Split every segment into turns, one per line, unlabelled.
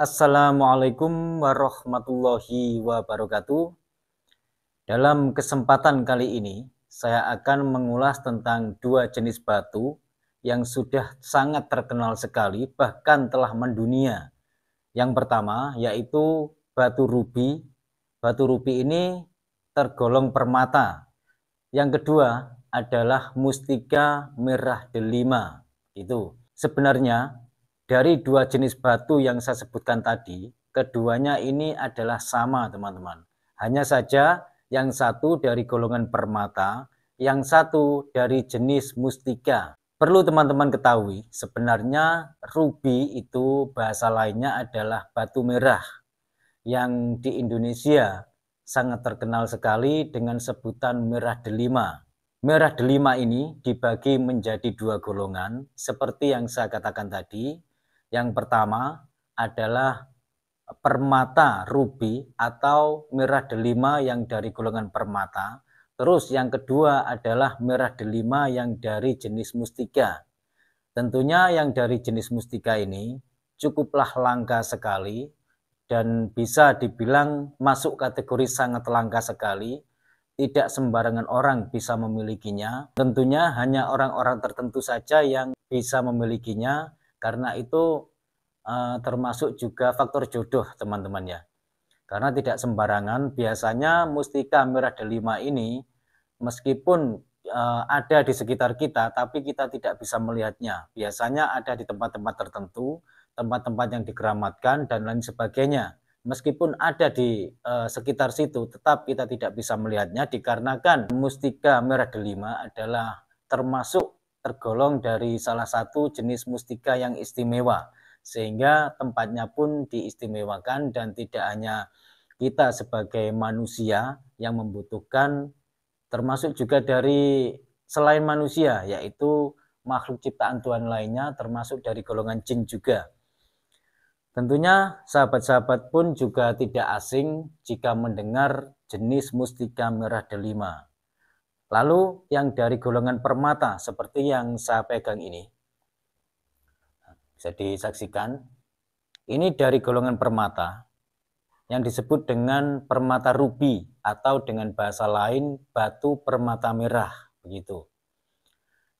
Assalamualaikum warahmatullahi wabarakatuh. Dalam kesempatan kali ini, saya akan mengulas tentang dua jenis batu yang sudah sangat terkenal sekali, bahkan telah mendunia. Yang pertama yaitu batu rubi. Batu rubi ini tergolong permata. Yang kedua adalah mustika merah delima. Itu sebenarnya dari dua jenis batu yang saya sebutkan tadi, keduanya ini adalah sama, teman-teman. Hanya saja yang satu dari golongan permata, yang satu dari jenis mustika. Perlu teman-teman ketahui, sebenarnya rubi itu bahasa lainnya adalah batu merah, yang di Indonesia sangat terkenal sekali dengan sebutan merah delima. Merah delima ini dibagi menjadi dua golongan, seperti yang saya katakan tadi. Yang pertama adalah permata rubi atau merah delima yang dari golongan permata. Terus yang kedua adalah merah delima yang dari jenis mustika. Tentunya yang dari jenis mustika ini cukuplah langka sekali dan bisa dibilang masuk kategori sangat langka sekali. Tidak sembarangan orang bisa memilikinya. Tentunya hanya orang-orang tertentu saja yang bisa memilikinya, karena itu termasuk juga faktor jodoh, teman-teman ya. Karena tidak sembarangan, biasanya mustika merah delima ini meskipun ada di sekitar kita, tapi kita tidak bisa melihatnya. Biasanya ada di tempat-tempat tertentu, tempat-tempat yang dikeramatkan dan lain sebagainya. Meskipun ada di sekitar situ, tetap kita tidak bisa melihatnya dikarenakan mustika merah delima adalah tergolong dari salah satu jenis mustika yang istimewa, sehingga tempatnya pun diistimewakan dan tidak hanya kita sebagai manusia yang membutuhkan, termasuk juga dari selain manusia, yaitu makhluk ciptaan Tuhan lainnya, termasuk dari golongan jin juga. Tentunya sahabat-sahabat pun juga tidak asing jika mendengar jenis mustika merah delima. Lalu yang dari golongan permata seperti yang saya pegang ini, bisa disaksikan, ini dari golongan permata yang disebut dengan permata rubi atau dengan bahasa lain batu permata merah, begitu.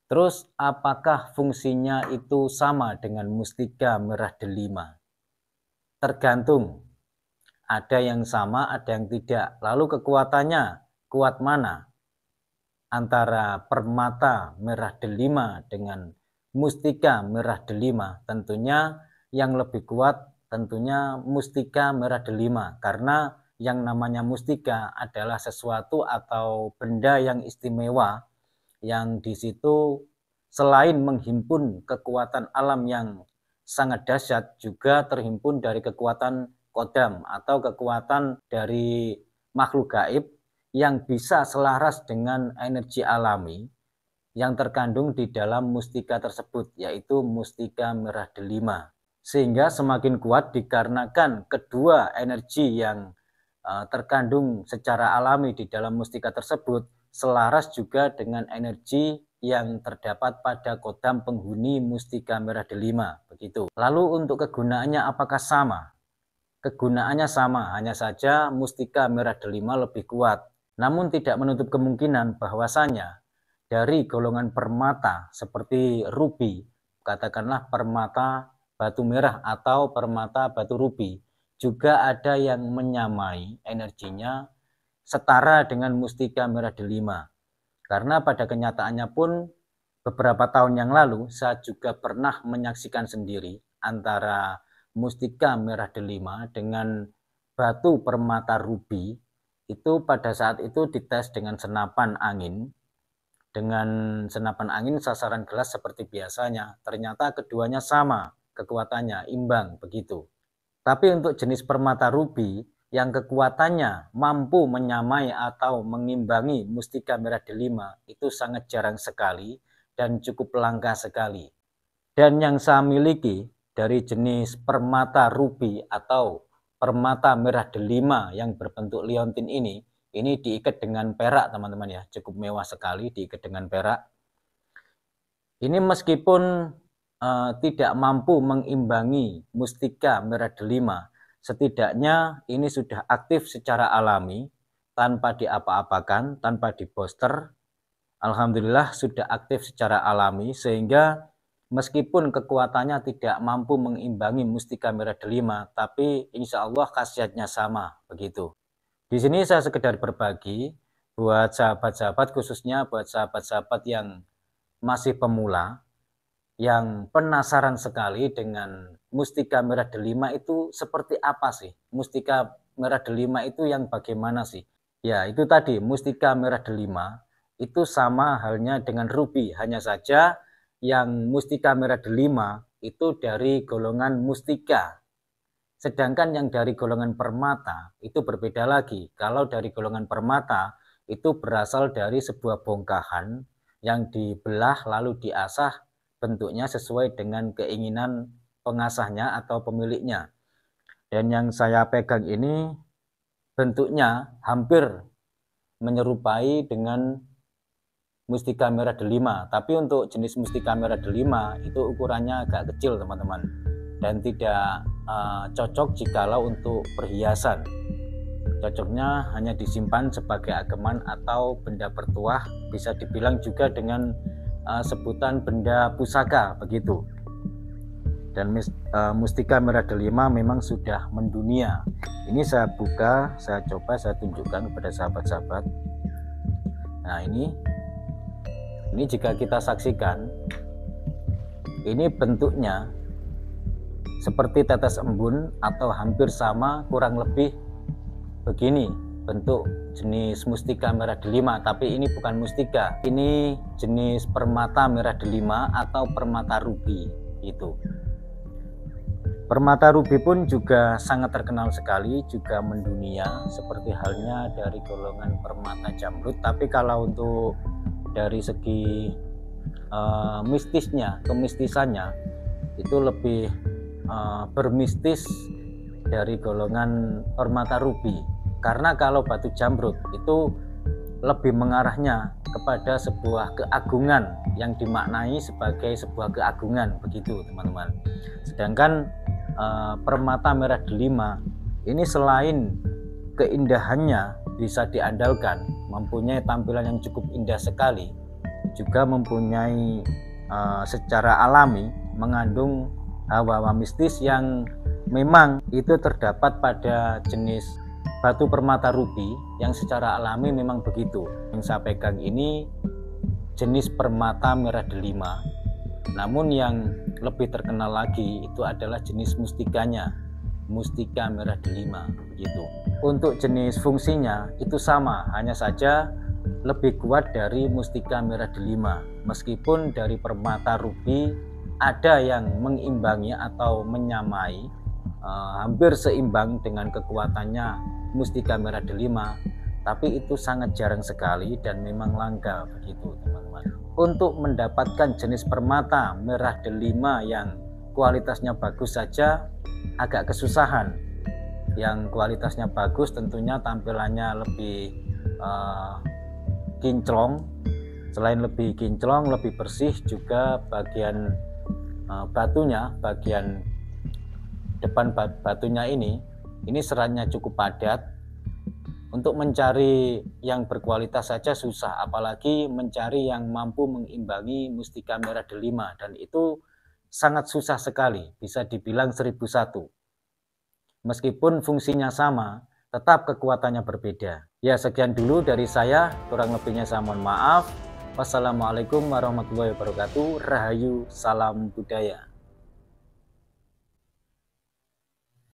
Terus apakah fungsinya itu sama dengan mustika merah delima? Tergantung, ada yang sama, ada yang tidak. Lalu kekuatannya kuat mana? Antara permata merah delima dengan mustika merah delima, tentunya yang lebih kuat tentunya mustika merah delima, karena yang namanya mustika adalah sesuatu atau benda yang istimewa, yang di situ selain menghimpun kekuatan alam yang sangat dahsyat, juga terhimpun dari kekuatan kodam atau kekuatan dari makhluk gaib yang bisa selaras dengan energi alami yang terkandung di dalam mustika tersebut, yaitu mustika merah delima. Sehingga semakin kuat dikarenakan kedua energi yang terkandung secara alami di dalam mustika tersebut selaras juga dengan energi yang terdapat pada kodam penghuni mustika merah delima, begitu. Lalu untuk kegunaannya apakah sama? Kegunaannya sama, hanya saja mustika merah delima lebih kuat. Namun tidak menutup kemungkinan bahwasanya dari golongan permata seperti rubi, katakanlah permata batu merah atau permata batu rubi, juga ada yang menyamai energinya setara dengan mustika merah delima. Karena pada kenyataannya pun beberapa tahun yang lalu saya juga pernah menyaksikan sendiri antara mustika merah delima dengan batu permata rubi. Itu pada saat itu dites dengan senapan angin. Dengan senapan angin sasaran gelas seperti biasanya. Ternyata keduanya sama kekuatannya, imbang begitu. Tapi untuk jenis permata rubi yang kekuatannya mampu menyamai atau mengimbangi mustika merah delima itu sangat jarang sekali dan cukup langka sekali. Dan yang saya miliki dari jenis permata rubi atau permata merah delima yang berbentuk liontin ini diikat dengan perak, teman-teman ya, cukup mewah sekali, diikat dengan perak. Ini meskipun tidak mampu mengimbangi mustika merah delima, setidaknya ini sudah aktif secara alami, tanpa diapa-apakan, tanpa diposter. Alhamdulillah sudah aktif secara alami, sehingga meskipun kekuatannya tidak mampu mengimbangi mustika merah delima, tapi insya Allah khasiatnya sama, begitu. Di sini saya sekedar berbagi buat sahabat-sahabat, khususnya buat sahabat-sahabat yang masih pemula, yang penasaran sekali dengan mustika merah delima itu seperti apa sih? Mustika merah delima itu yang bagaimana sih? Ya, itu tadi, mustika merah delima itu sama halnya dengan ruby, hanya saja yang mustika merah delima itu dari golongan mustika. Sedangkan yang dari golongan permata itu berbeda lagi. Kalau dari golongan permata itu berasal dari sebuah bongkahan yang dibelah lalu diasah bentuknya sesuai dengan keinginan pengasahnya atau pemiliknya. Dan yang saya pegang ini bentuknya hampir menyerupai dengan mustika merah delima, tapi untuk jenis mustika merah delima itu ukurannya agak kecil teman-teman, dan tidak cocok jikalau untuk perhiasan. Cocoknya hanya disimpan sebagai ageman atau benda bertuah, bisa dibilang juga dengan sebutan benda pusaka, begitu. Dan mustika merah delima memang sudah mendunia. Ini saya buka, saya coba, saya tunjukkan kepada sahabat-sahabat. Nah, ini jika kita saksikan, ini bentuknya seperti tetes embun atau hampir sama, kurang lebih begini bentuk jenis mustika merah delima, tapi ini bukan mustika, ini jenis permata merah delima atau permata ruby. Itu permata ruby pun juga sangat terkenal sekali, juga mendunia seperti halnya dari golongan permata jamrud. Tapi kalau untuk dari segi mistisnya, kemistisannya itu lebih bermistis dari golongan permata ruby. Karena kalau batu jamrud itu lebih mengarahnya kepada sebuah keagungan yang dimaknai sebagai sebuah keagungan, begitu teman-teman. Sedangkan permata merah delima ini selain keindahannya bisa diandalkan, mempunyai tampilan yang cukup indah sekali, juga mempunyai secara alami mengandung hawa-hawa mistis yang memang itu terdapat pada jenis batu permata ruby yang secara alami memang begitu. Yang saya pegang ini jenis permata merah delima, namun yang lebih terkenal lagi itu adalah jenis mustikanya, mustika merah delima, begitu. Untuk jenis fungsinya itu sama, hanya saja lebih kuat dari mustika merah delima. Meskipun dari permata ruby ada yang mengimbangi atau menyamai, hampir seimbang dengan kekuatannya mustika merah delima, tapi itu sangat jarang sekali dan memang langka, begitu teman-teman. Untuk mendapatkan jenis permata merah delima yang kualitasnya bagus saja agak kesusahan. Yang kualitasnya bagus tentunya tampilannya lebih kinclong. Selain lebih kinclong, lebih bersih, juga bagian batunya, bagian depan batunya ini seratnya cukup padat. Untuk mencari yang berkualitas saja susah, apalagi mencari yang mampu mengimbangi mustika merah delima, dan itu sangat susah sekali, bisa dibilang 1001. Meskipun fungsinya sama, tetap kekuatannya berbeda. Ya, sekian dulu dari saya, kurang lebihnya saya mohon maaf. Wassalamualaikum warahmatullahi wabarakatuh. Rahayu, salam budaya.